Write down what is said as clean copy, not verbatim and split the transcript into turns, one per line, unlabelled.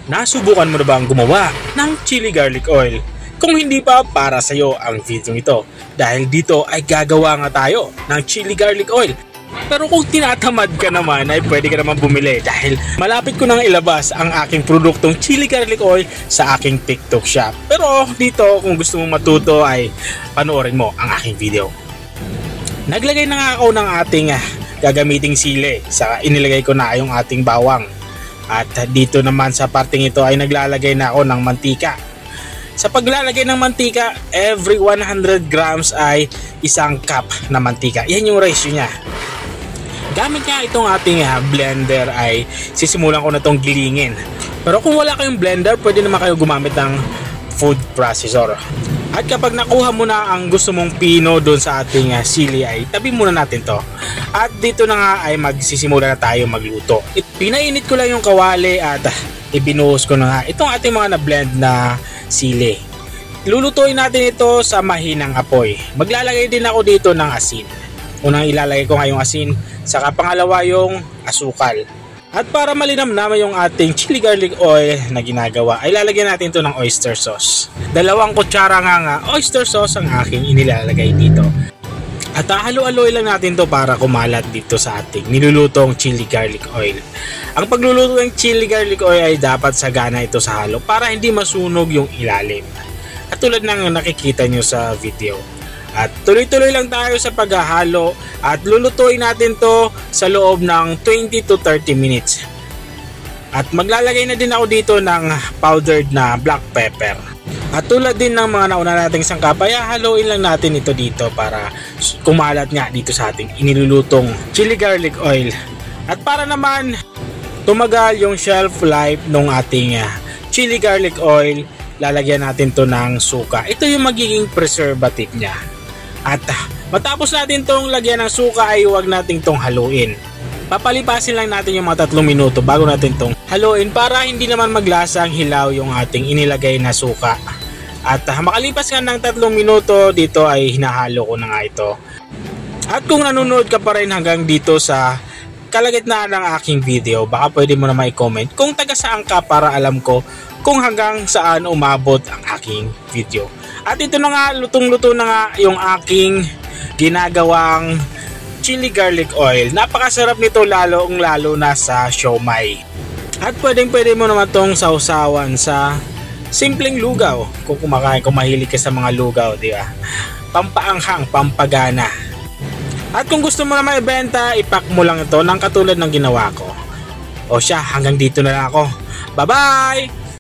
Nasubukan mo na bang gumawa ng chili garlic oil? Kung hindi pa, para sa iyo ang video ito. Dahil dito ay gagawa nga tayo ng chili garlic oil. Pero kung tinatamad ka naman ay pwede ka naman bumili dahil malapit ko nang ilabas ang aking produktong chili garlic oil sa aking TikTok shop. Pero dito kung gusto mong matuto ay panoorin mo ang aking video. Naglagay na nga ako ng ating gagamiting sili. Saka inilagay ko na yung ating bawang. At dito naman sa parting ito ay naglalagay na ako ng mantika. Sa paglalagay ng mantika, every 100 grams ay isang cup na mantika. Yan yung ratio niya. Gamit nga itong ating blender ay sisimulan ko na itong gilingin. Pero kung wala kayong blender, pwede naman kayo gumamit ng food processor. At kapag nakuha mo na ang gusto mong pino doon sa ating sili ay tabi muna natin to. At dito na nga ay magsisimula na tayo magluto. Pinainit ko lang yung kawali at ibinuhos ko na nga itong ating mga na-blend na sili. Lulutuin natin ito sa mahinang apoy. Maglalagay din ako dito ng asin. Unang ilalagay ko nga yung asin, saka pangalawa yung asukal. At para malinamnam yung ating chili garlic oil na ginagawa ay lalagyan natin ito ng oyster sauce. 2 kutsara nga oyster sauce ang aking inilalagay dito. At halo-haloy lang natin to para kumalat dito sa ating nilulutong chili garlic oil. Ang pagluluto ng chili garlic oil ay dapat sagana ito sa halo para hindi masunog yung ilalim. At tulad ng nakikita nyo sa video. At tuloy-tuloy lang tayo sa paghahalo at lulutuin natin to sa loob ng 20 to 30 minutes. At maglalagay na din ako dito ng powdered na black pepper. At tulad din ng mga nauna nating sangkap, ay haluin lang natin ito dito para kumalat nga dito sa ating inilulutong chili garlic oil. At para naman tumagal yung shelf life ng ating chili garlic oil, lalagyan natin to ng suka. Ito yung magiging preservative niya. At matapos natin tong lagyan ng suka ay huwag natin tong haluin. Papalipasin lang natin yung mga 3 minuto bago natin tong haluin para hindi naman maglasa ang hilaw yung ating inilagay na suka. At makalipas nga ng 3 minuto dito ay hinahalo ko na nga ito. At kung nanonood ka pa rin hanggang dito sa kalagitnaan ng aking video, baka pwede mo na i-comment kung taga saan ka para alam ko kung hanggang saan umabot ang aking video. At ito na nga, lutong-luto na nga yung aking ginagawang chili garlic oil. Napakasarap nito lalo na sa siomai. At pwede mo naman tong sausawan sa simpleng lugaw. Kung mahilig ka sa mga lugaw, di ba? Pampaanghang, pampagana. At kung gusto mo na maibenta, ipack mo lang ito ng katulad ng ginawa ko. O siya, hanggang dito na lang ako. Bye-bye!